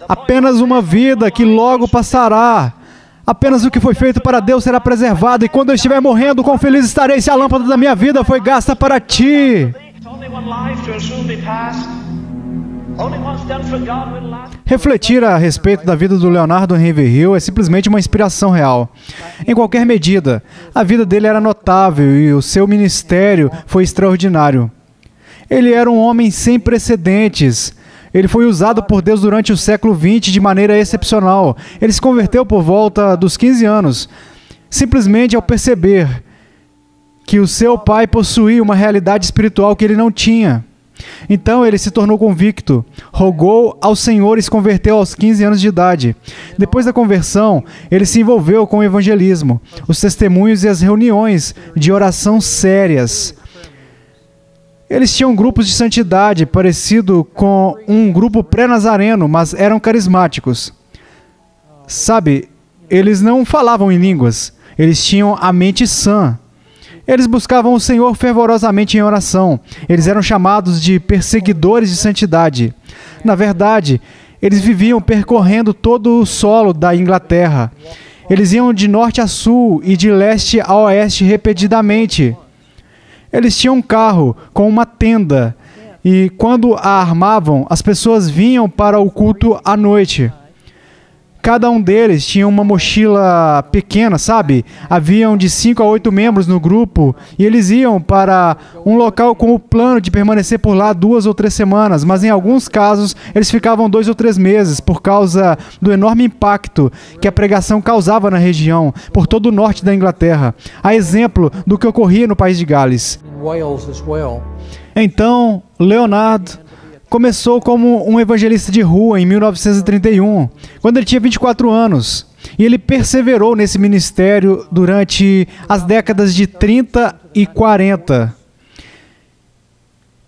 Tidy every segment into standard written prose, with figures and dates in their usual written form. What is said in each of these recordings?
Apenas uma vida que logo passará. Apenas o que foi feito para Deus será preservado. E quando eu estiver morrendo, quão feliz estarei se a lâmpada da minha vida foi gasta para ti. Refletir a respeito da vida do Leonardo Ravenhill é simplesmente uma inspiração real. Em qualquer medida, a vida dele era notável e o seu ministério foi extraordinário. Ele era um homem sem precedentes. Ele foi usado por Deus durante o século XX de maneira excepcional. Ele se converteu por volta dos 15 anos, simplesmente ao perceber que o seu pai possuía uma realidade espiritual que ele não tinha. Então ele se tornou convicto, rogou ao Senhor e se converteu aos 15 anos de idade. Depois da conversão, ele se envolveu com o evangelismo, os testemunhos e as reuniões de oração sérias. Eles tinham grupos de santidade parecido com um grupo pré-nazareno, mas eram carismáticos. Sabe, eles não falavam em línguas, eles tinham a mente sã. Eles buscavam o Senhor fervorosamente em oração. Eles eram chamados de perseguidores de santidade. Na verdade, eles viviam percorrendo todo o solo da Inglaterra. Eles iam de norte a sul e de leste a oeste repetidamente. Eles tinham um carro com uma tenda e quando a armavam, as pessoas vinham para o culto à noite. Cada um deles tinha uma mochila pequena, sabe? Haviam de 5 a 8 membros no grupo e eles iam para um local com o plano de permanecer por lá 2 ou 3 semanas, mas em alguns casos eles ficavam 2 ou 3 meses por causa do enorme impacto que a pregação causava na região, por todo o norte da Inglaterra, a exemplo do que ocorria no país de Gales. Então, Leonardo começou como um evangelista de rua em 1931, quando ele tinha 24 anos. E ele perseverou nesse ministério durante as décadas de 30 e 40.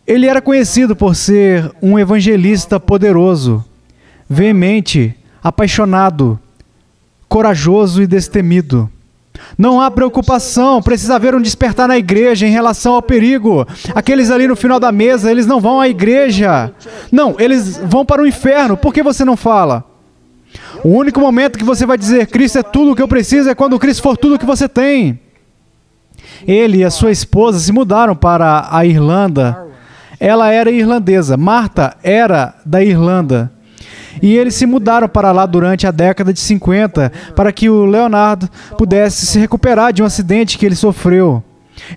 Ele era conhecido por ser um evangelista poderoso, veemente, apaixonado, corajoso e destemido. Não há preocupação, precisa haver um despertar na igreja em relação ao perigo. Aqueles ali no final da mesa, eles não vão à igreja. Não, eles vão para o inferno. Por que você não fala? O único momento que você vai dizer Cristo é tudo o que eu preciso é quando Cristo for tudo o que você tem. Ele e a sua esposa se mudaram para a Irlanda. Ela era irlandesa, Marta era da Irlanda. E eles se mudaram para lá durante a década de 50 para que o Leonardo pudesse se recuperar de um acidente que ele sofreu.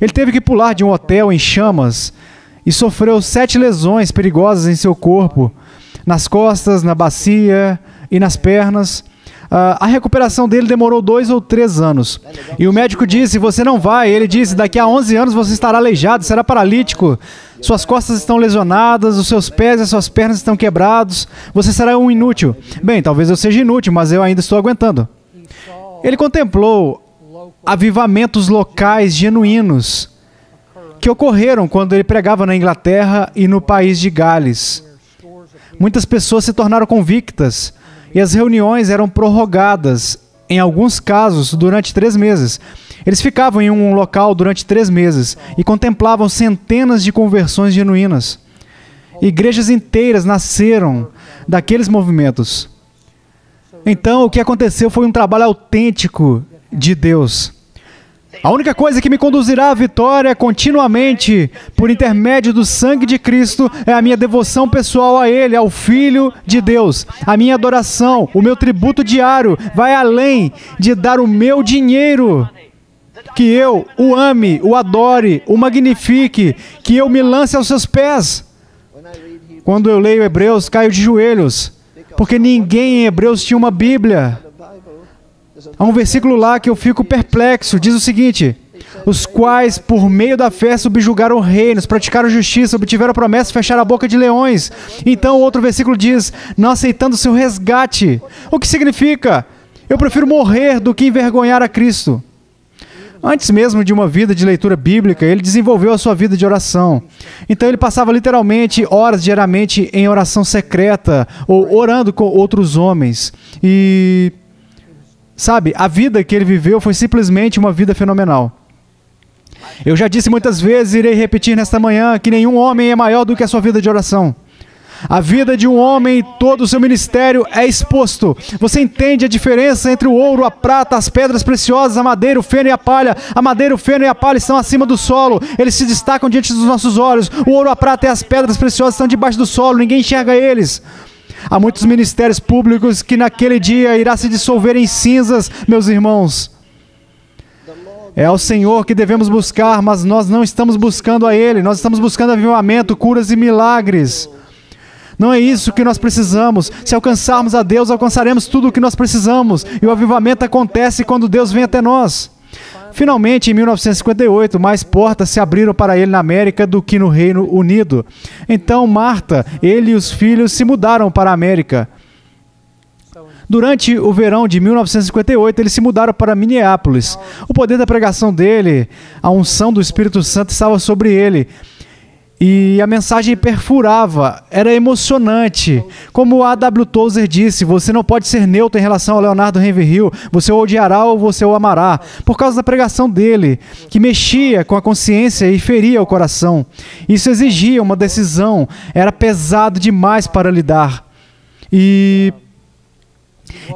Ele teve que pular de um hotel em chamas e sofreu 7 lesões perigosas em seu corpo, nas costas, na bacia e nas pernas. A recuperação dele demorou 2 ou 3 anos. E o médico disse, você não vai. Ele disse, daqui a 11 anos você estará aleijado, será paralítico. Suas costas estão lesionadas, os seus pés e as suas pernas estão quebrados. Você será um inútil. Bem, talvez eu seja inútil, mas eu ainda estou aguentando. Ele contemplou avivamentos locais genuínos que ocorreram quando ele pregava na Inglaterra e no país de Gales. Muitas pessoas se tornaram convictas e as reuniões eram prorrogadas, em alguns casos, durante 3 meses. Eles ficavam em um local durante 3 meses e contemplavam centenas de conversões genuínas. Igrejas inteiras nasceram daqueles movimentos. Então, o que aconteceu foi um trabalho autêntico de Deus. A única coisa que me conduzirá à vitória continuamente, por intermédio do sangue de Cristo, é a minha devoção pessoal a Ele, ao Filho de Deus. A minha adoração, o meu tributo diário, vai além de dar o meu dinheiro. Que eu o ame, o adore, o magnifique, que eu me lance aos seus pés. Quando eu leio Hebreus, caio de joelhos, porque ninguém em Hebreus tinha uma Bíblia. Há um versículo lá que eu fico perplexo, diz o seguinte: os quais, por meio da fé, subjugaram reinos, praticaram justiça, obtiveram a promessa, fecharam a boca de leões. Então, outro versículo diz, não aceitando o seu resgate. O que significa? Eu prefiro morrer do que envergonhar a Cristo. Antes mesmo de uma vida de leitura bíblica, ele desenvolveu a sua vida de oração. Então ele passava literalmente horas diariamente em oração secreta, ou orando com outros homens. E, sabe, a vida que ele viveu foi simplesmente uma vida fenomenal. Eu já disse muitas vezes, e irei repetir nesta manhã, que nenhum homem é maior do que a sua vida de oração. A vida de um homem, todo o seu ministério é exposto. Você entende a diferença entre o ouro, a prata, as pedras preciosas, a madeira, o feno e a palha. A madeira, o feno e a palha estão acima do solo. Eles se destacam diante dos nossos olhos. O ouro, a prata e as pedras preciosas estão debaixo do solo. Ninguém enxerga eles. Há muitos ministérios públicos que naquele dia irá se dissolver em cinzas, meus irmãos. É ao Senhor que devemos buscar, mas nós não estamos buscando a Ele. Nós estamos buscando avivamento, curas e milagres. Não é isso que nós precisamos. Se alcançarmos a Deus, alcançaremos tudo o que nós precisamos. E o avivamento acontece quando Deus vem até nós. Finalmente, em 1958, mais portas se abriram para ele na América do que no Reino Unido. Então, Marta, ele e os filhos se mudaram para a América. Durante o verão de 1958, eles se mudaram para Minneapolis. O poder da pregação dele, a unção do Espírito Santo estava sobre ele. E a mensagem perfurava, era emocionante. Como a A.W. Tozer disse, você não pode ser neutro em relação ao Leonardo Henry Hill. Você o odiará ou você o amará. Por causa da pregação dele, que mexia com a consciência e feria o coração. Isso exigia uma decisão. Era pesado demais para lidar. E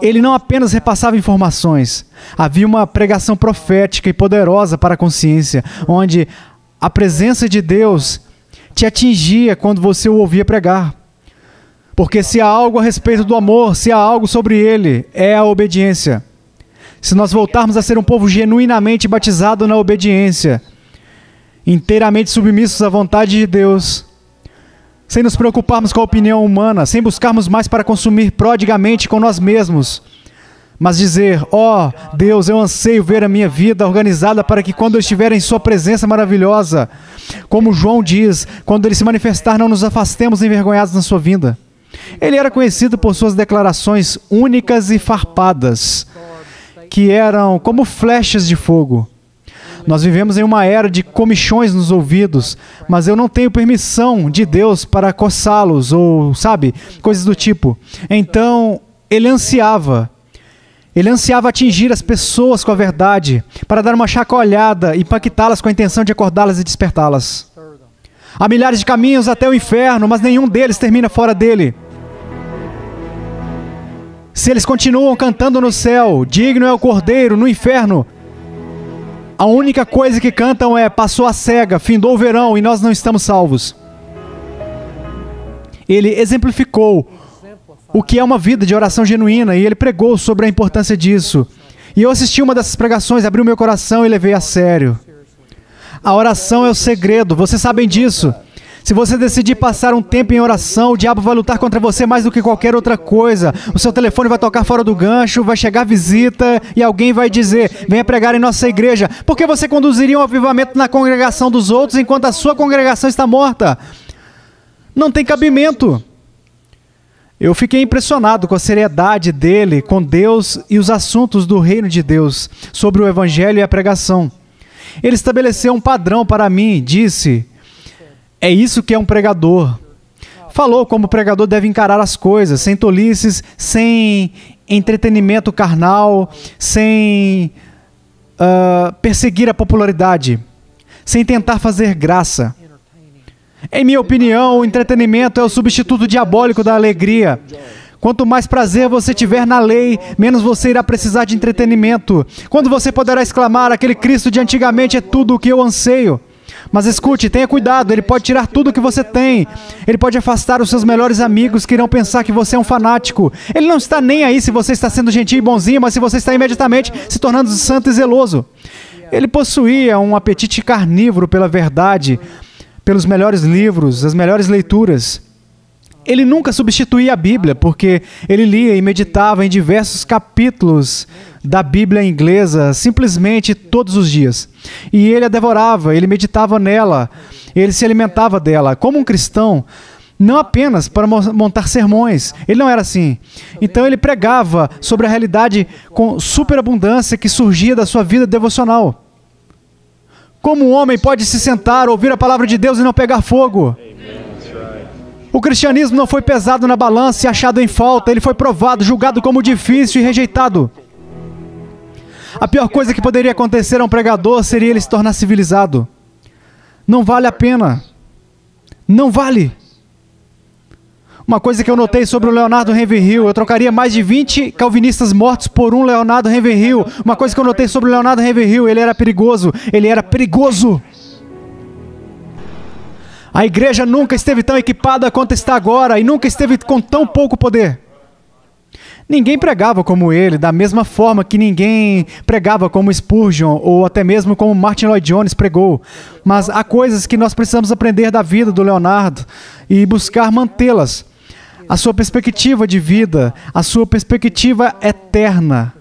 ele não apenas repassava informações. Havia uma pregação profética e poderosa para a consciência, onde a presença de Deus te atingia quando você o ouvia pregar. Porque se há algo a respeito do amor, se há algo sobre ele, é a obediência. Se nós voltarmos a ser um povo genuinamente batizado na obediência, inteiramente submissos à vontade de Deus, sem nos preocuparmos com a opinião humana, sem buscarmos mais para consumir prodigamente com nós mesmos, mas dizer, ó Deus, eu anseio ver a minha vida organizada para que quando eu estiver em sua presença maravilhosa, como João diz, quando ele se manifestar, não nos afastemos envergonhados na sua vinda. Ele era conhecido por suas declarações únicas e farpadas, que eram como flechas de fogo. Nós vivemos em uma era de comichões nos ouvidos, mas eu não tenho permissão de Deus para coçá-los, ou, sabe, coisas do tipo. Então, ele ansiava atingir as pessoas com a verdade, para dar uma chacoalhada e impactá-las com a intenção de acordá-las e despertá-las. Há milhares de caminhos até o inferno, mas nenhum deles termina fora dele. Se eles continuam cantando no céu, digno é o Cordeiro, no inferno, a única coisa que cantam é, passou a cega, findou o verão e nós não estamos salvos. Ele exemplificou o que é uma vida de oração genuína, e ele pregou sobre a importância disso. E eu assisti uma dessas pregações, abri o meu coração e levei a sério. A oração é o segredo, vocês sabem disso. Se você decidir passar um tempo em oração, o diabo vai lutar contra você mais do que qualquer outra coisa. O seu telefone vai tocar fora do gancho, vai chegar visita e alguém vai dizer, venha pregar em nossa igreja. Por que você conduziria um avivamento na congregação dos outros enquanto a sua congregação está morta? Não tem cabimento. Eu fiquei impressionado com a seriedade dele, com Deus e os assuntos do reino de Deus, sobre o evangelho e a pregação. Ele estabeleceu um padrão para mim, disse, é isso que é um pregador. Falou como o pregador deve encarar as coisas, sem tolices, sem entretenimento carnal, sem perseguir a popularidade, sem tentar fazer graça. Em minha opinião, o entretenimento é o substituto diabólico da alegria. Quanto mais prazer você tiver na lei, menos você irá precisar de entretenimento. Quando você poderá exclamar, aquele Cristo de antigamente é tudo o que eu anseio. Mas escute, tenha cuidado, ele pode tirar tudo o que você tem. Ele pode afastar os seus melhores amigos que irão pensar que você é um fanático. Ele não está nem aí se você está sendo gentil e bonzinho, mas se você está imediatamente se tornando santo e zeloso. Ele possuía um apetite carnívoro pela verdade, pelos melhores livros, as melhores leituras. Ele nunca substituía a Bíblia, porque ele lia e meditava em diversos capítulos da Bíblia inglesa, simplesmente todos os dias. E ele a devorava, ele meditava nela, ele se alimentava dela. Como um cristão, não apenas para montar sermões, ele não era assim. Então ele pregava sobre a realidade com superabundância que surgia da sua vida devocional. Como um homem pode se sentar, ouvir a palavra de Deus e não pegar fogo? O cristianismo não foi pesado na balança e achado em falta, ele foi provado, julgado como difícil e rejeitado. A pior coisa que poderia acontecer a um pregador seria ele se tornar civilizado. Não vale a pena. Não vale. Uma coisa que eu notei sobre o Leonardo Ravenhill, eu trocaria mais de 20 calvinistas mortos por um Leonardo Ravenhill. Uma coisa que eu notei sobre o Leonardo Ravenhill, ele era perigoso. Ele era perigoso. A igreja nunca esteve tão equipada quanto está agora e nunca esteve com tão pouco poder. Ninguém pregava como ele, da mesma forma que ninguém pregava como Spurgeon ou até mesmo como Martin Lloyd Jones pregou. Mas há coisas que nós precisamos aprender da vida do Leonardo e buscar mantê-las. A sua perspectiva de vida, a sua perspectiva eterna,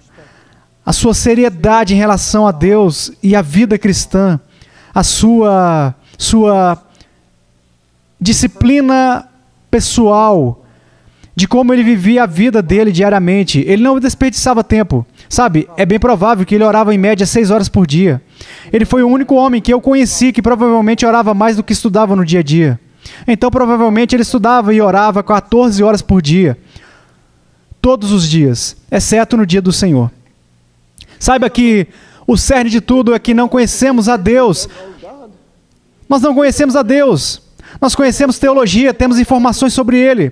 a sua seriedade em relação a Deus e a vida cristã, a sua disciplina pessoal, de como ele vivia a vida dele diariamente. Ele não desperdiçava tempo. Sabe, é bem provável que ele orava em média 6 horas por dia. Ele foi o único homem que eu conheci que provavelmente orava mais do que estudava no dia a dia. Então, provavelmente, ele estudava e orava 14 horas por dia. Todos os dias, exceto no dia do Senhor. Saiba que o cerne de tudo é que não conhecemos a Deus. Nós não conhecemos a Deus. Nós conhecemos teologia, temos informações sobre Ele.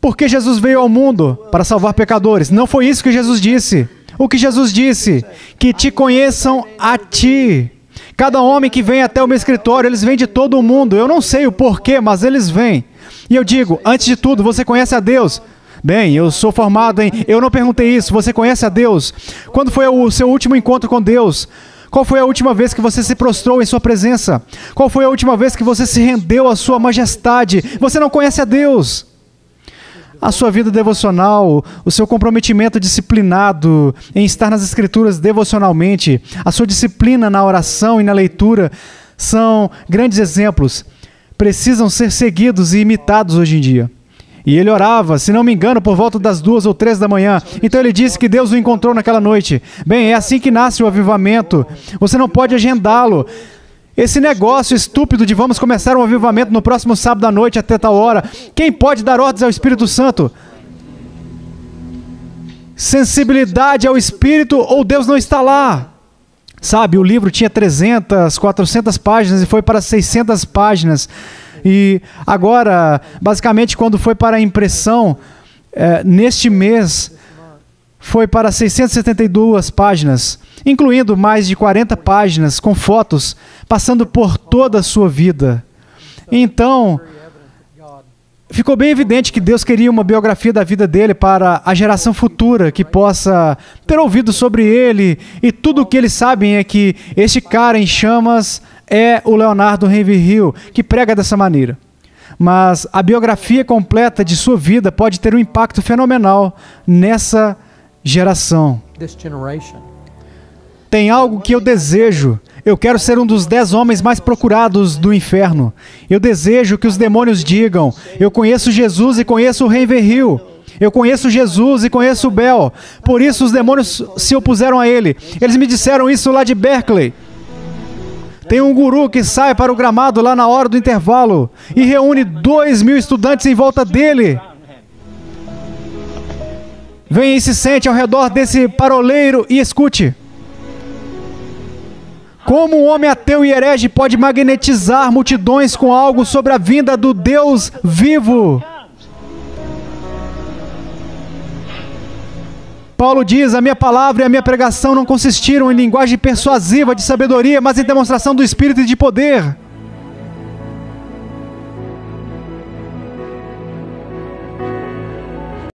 Porque Jesus veio ao mundo para salvar pecadores. Não foi isso que Jesus disse. O que Jesus disse? Que te conheçam a ti. Cada homem que vem até o meu escritório, eles vêm de todo o mundo. Eu não sei o porquê, mas eles vêm. E eu digo, antes de tudo, você conhece a Deus? Bem, eu sou formado em... Eu não perguntei isso. Você conhece a Deus? Quando foi o seu último encontro com Deus? Qual foi a última vez que você se prostrou em sua presença? Qual foi a última vez que você se rendeu à sua majestade? Você não conhece a Deus. A sua vida devocional, o seu comprometimento disciplinado em estar nas Escrituras devocionalmente, a sua disciplina na oração e na leitura são grandes exemplos. Precisam ser seguidos e imitados hoje em dia. E ele orava, se não me engano, por volta das 2 ou 3 da manhã. Então ele disse que Deus o encontrou naquela noite. Bem, é assim que nasce o avivamento. Você não pode agendá-lo. Esse negócio estúpido de vamos começar um avivamento no próximo sábado à noite até tal hora. Quem pode dar ordens ao Espírito Santo? Sensibilidade ao Espírito ou Deus não está lá? Sabe, o livro tinha 300, 400 páginas e foi para 600 páginas. E agora, basicamente, quando foi para a impressão, neste mês, foi para 672 páginas, incluindo mais de 40 páginas com fotos, passando por toda a sua vida. Então, ficou bem evidente que Deus queria uma biografia da vida dele para a geração futura que possa ter ouvido sobre ele, e tudo o que eles sabem é que este cara em chamas é o Leonardo Ravenhill, que prega dessa maneira. Mas a biografia completa de sua vida pode ter um impacto fenomenal nessa geração. Tem algo que eu desejo. Eu quero ser um dos 10 homens mais procurados do inferno. Eu desejo que os demônios digam, eu conheço Jesus e conheço o Ravenhill. Eu conheço Jesus e conheço o Bell. Por isso os demônios se opuseram a ele. Eles me disseram isso lá de Berkeley. Tem um guru que sai para o gramado lá na hora do intervalo e reúne 2.000 estudantes em volta dele. Venha e se sente ao redor desse paroleiro e escute. Como um homem ateu e herege pode magnetizar multidões com algo sobre a vinda do Deus vivo? Paulo diz, a minha palavra e a minha pregação não consistiram em linguagem persuasiva de sabedoria, mas em demonstração do Espírito e de poder.